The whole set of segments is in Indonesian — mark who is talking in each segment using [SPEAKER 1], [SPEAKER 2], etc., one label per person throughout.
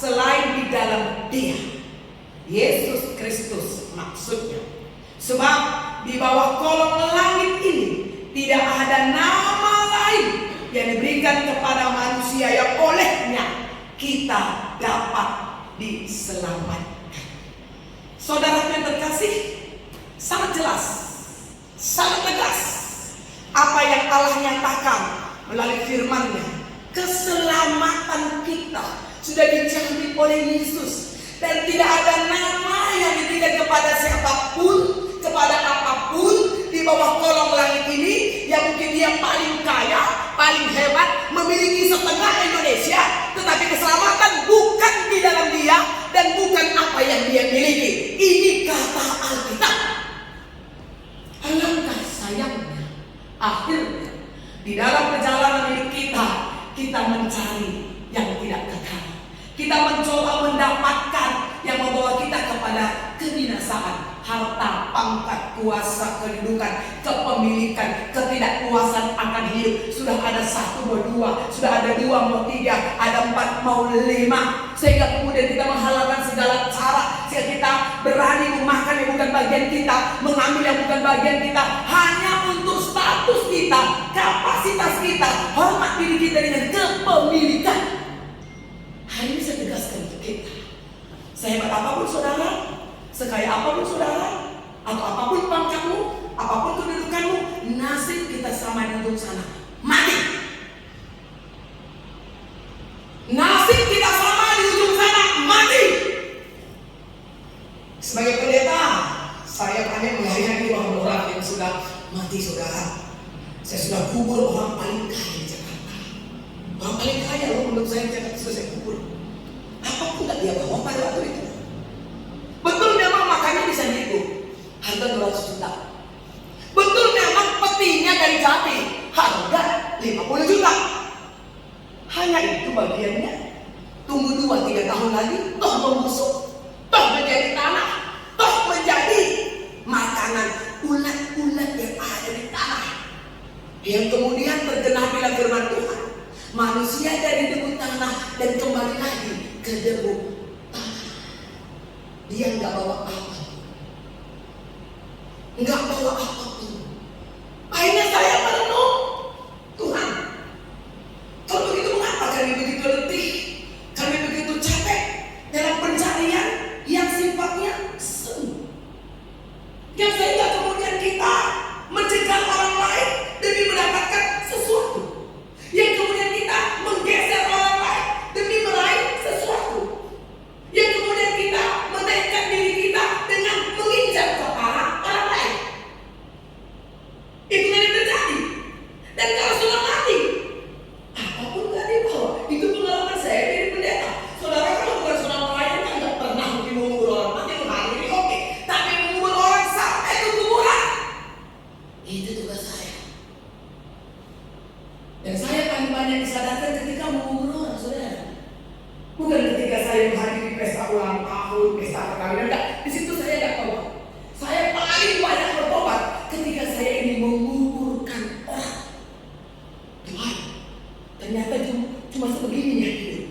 [SPEAKER 1] selain di dalam Dia, Yesus Kristus maksudnya. Sebab di bawah kolong langit ini tidak ada nama lain yang diberikan kepada manusia yang olehnya kita dapat diselamatkan. Saudara yang terkasih, sangat jelas, sangat tegas apa yang Allah nyatakan melalui firman-Nya. Keselamatan kita sudah dijamin oleh Yesus, dan tidak ada nama yang diberikan kepada siapapun, kepada apapun di bawah kolong langit ini yang mungkin dia paling kaya, paling hebat, memiliki setengah Indonesia, tetapi keselamatan bukan di dalam dia dan bukan apa yang dia miliki. Ini kata Alkitab. Alangkah sayangnya, akhirnya di dalam perjalanan hidup kita mencari yang tidak kekal. Kita mencoba mendapatkan yang membawa kita kepada kebinasaan. Harta, pangkat, kuasa, kedudukan, kepemilikan, ketidakpuasan akan hidup. Sudah ada 1 mau 2, sudah ada 2 mau 3, ada 4 mau 5. Sehingga kemudian kita menghalalkan segala cara, sehingga kita berani memakan yang bukan bagian kita, mengambil yang bukan bagian kita, hanya untuk status kita, kapasitas kita, hormat diri kita dengan kepemilikan. Hari ini saya tegaskan untuk kita, sehebat apapun saudara, sekaya apapun saudara, atau apapun pangkatmu, apapun kedudukanmu, nasib kita sama di ujung sana, mati. Nasib kita sama di ujung sana, mati. Sebagai pendeta, saya hanya melayani orang-orang yang sudah mati saudara. Saya sudah kubur orang paling kaya di Jakarta. Orang paling kaya loh menurut saya di Jakarta sudah saya kubur. Apapun tak dia bawa pada waktu itu. Betul memang makannya bisa dihitung, harga 200 juta. Betul memang petinya dari jati, harga 50 juta. Hanya itu bagiannya. Tunggu 2-3 tahun lagi, toh membusuk, toh menjadi tanah, toh menjadi makanan ulat-ulat yang ada di tanah. Yang kemudian tergenapilah firman Tuhan, manusia dari debu tanah dan kembali lagi ke debu. Dia nggak bawa apa, nggak bawa apapun. Akhirnya saya merenung, Tuhan, kalau begitu mengapa kami begitu letih, kami begitu capek dalam pencarian yang sifatnya semu, yang sehingga kemudian kita mencegah orang lain demi mendapatkan sesuatu, yang kemudian kita menggeser orang lain demi meraih sesuatu, yang kemudian kita menaikkan diri kita dengan menginjak kepala orang lain. Itu yang terjadi. Dan kalau sudah mati, apapun gak dibawa. Itu pengalaman saya dari pendeta. Saudara kalau bukan seorang pelayan kan gak pernah mungkin mengubur orang mati hari ini oke. Tapi mengubur orang sampai ke kuburan, itu tugas saya. Dan saya paling banyak disadarkan ketika mengubur orang, saudara. Bukan ketika saya menghadiri pesta ulang tahun, pesta perkawinan, enggak. Di situ saya enggak tahu. Saya paling banyak bertobat ketika saya ini menguburkan orang. Tuhan, ternyata cuma sebegininya hidup.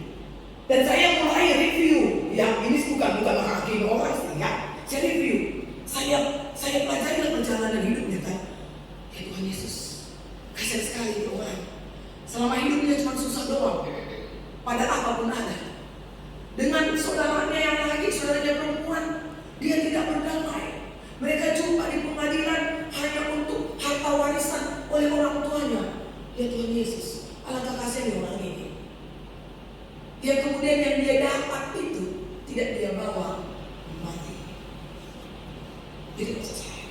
[SPEAKER 1] Dan saya mulai review. Yang ini bukan menghakimi orang, ya. Saya review. Saya pelajari perjalanan hidupnya kan. Ya Tuhan Yesus, kasihan sekali orang. Selama hidupnya cuma susah doang. Pada apapun ada. Dengan saudaranya yang lagi, saudaranya perempuan, dia tidak berdamai. Mereka jumpa di pengadilan hanya untuk harta warisan oleh orang tuanya. Ya Tuhan Yesus, alangkah kasihnya orang ini. Dia kemudian yang dia dapat itu tidak dia bawa, mati. Jadi maksud saya,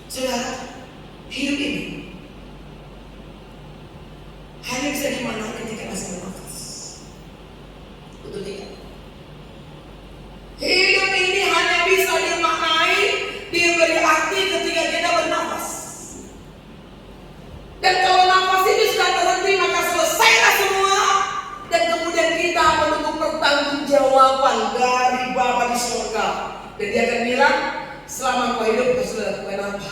[SPEAKER 1] saudara, hidup ini hanya bisa dimaknai ketika masih bernafas. Betul tidak? Hidup ini hanya bisa dimaknai, diberi arti ketika kita bernafas. Dan kalau nafas itu sudah terhenti, maka selesailah semua. Dan kemudian kita menunggu pertanggungjawaban dari Bapa di surga. Dan dia akan bilang, selama kau hidup, kau sudah lakukan apa?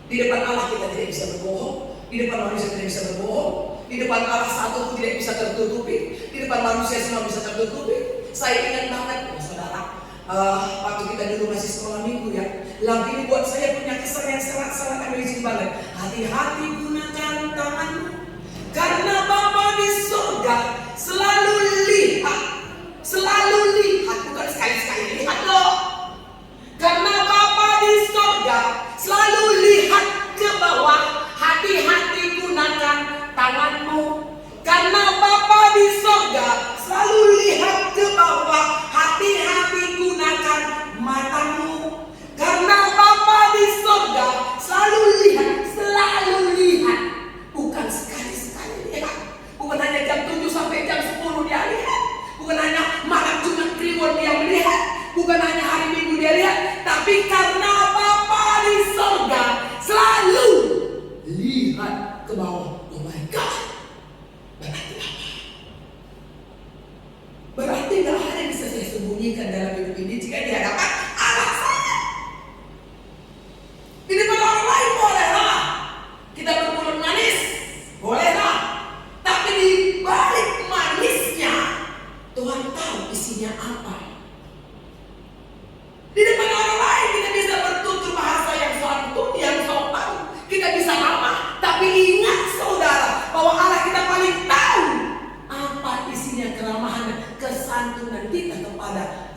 [SPEAKER 1] Di depan Allah kita tidak bisa berbohong, di depan manusia tidak bisa berbohong, di Di depan Allah satu pun tidak bisa tertutupi. Di depan manusia semua bisa tertutupi. Saya ingat banget, saudara, waktu kita dulu masih sekolah minggu ya, lagu ini buat saya punya kesan yang sangat-sangat amazing banget. Hati-hati gunakan tanganmu, karena Bapa di surga selalu lihat, bukan sekali-sekali lihat loh. Karena Bapa di surga selalu lihat ke bawah. Hati-hati gunakan tanganmu, karena Bapa di surga selalu lihat ke bawah. Hati-hati gunakan matamu, karena Bapa di surga selalu lihat, bukan sekali-sekali lihat, bukan hanya jam 7 sampai jam 10 dia lihat, bukan hanya malam Jumat Kliwon dia melihat, bukan hanya hari Minggu dia lihat, tapi karena Bapa di surga selalu lihat ke bawah. Oh my God, berarti apa? Berarti tidak ada yang bisa saya sembunyikan dalam hidup ini jika di hadapan Allah saya. Di depan orang lain bolehlah kita bermulut manis, bolehlah, tapi di balik manisnya Tuhan tahu isinya apa. Di depan orang lain kita bisa bertutur bahasa yang santun, yang sopan, kita bisa ramah, tapi ingat saudara bahwa Allah kita paling tahu apa isinya keramahan dan kesantunan kita kepada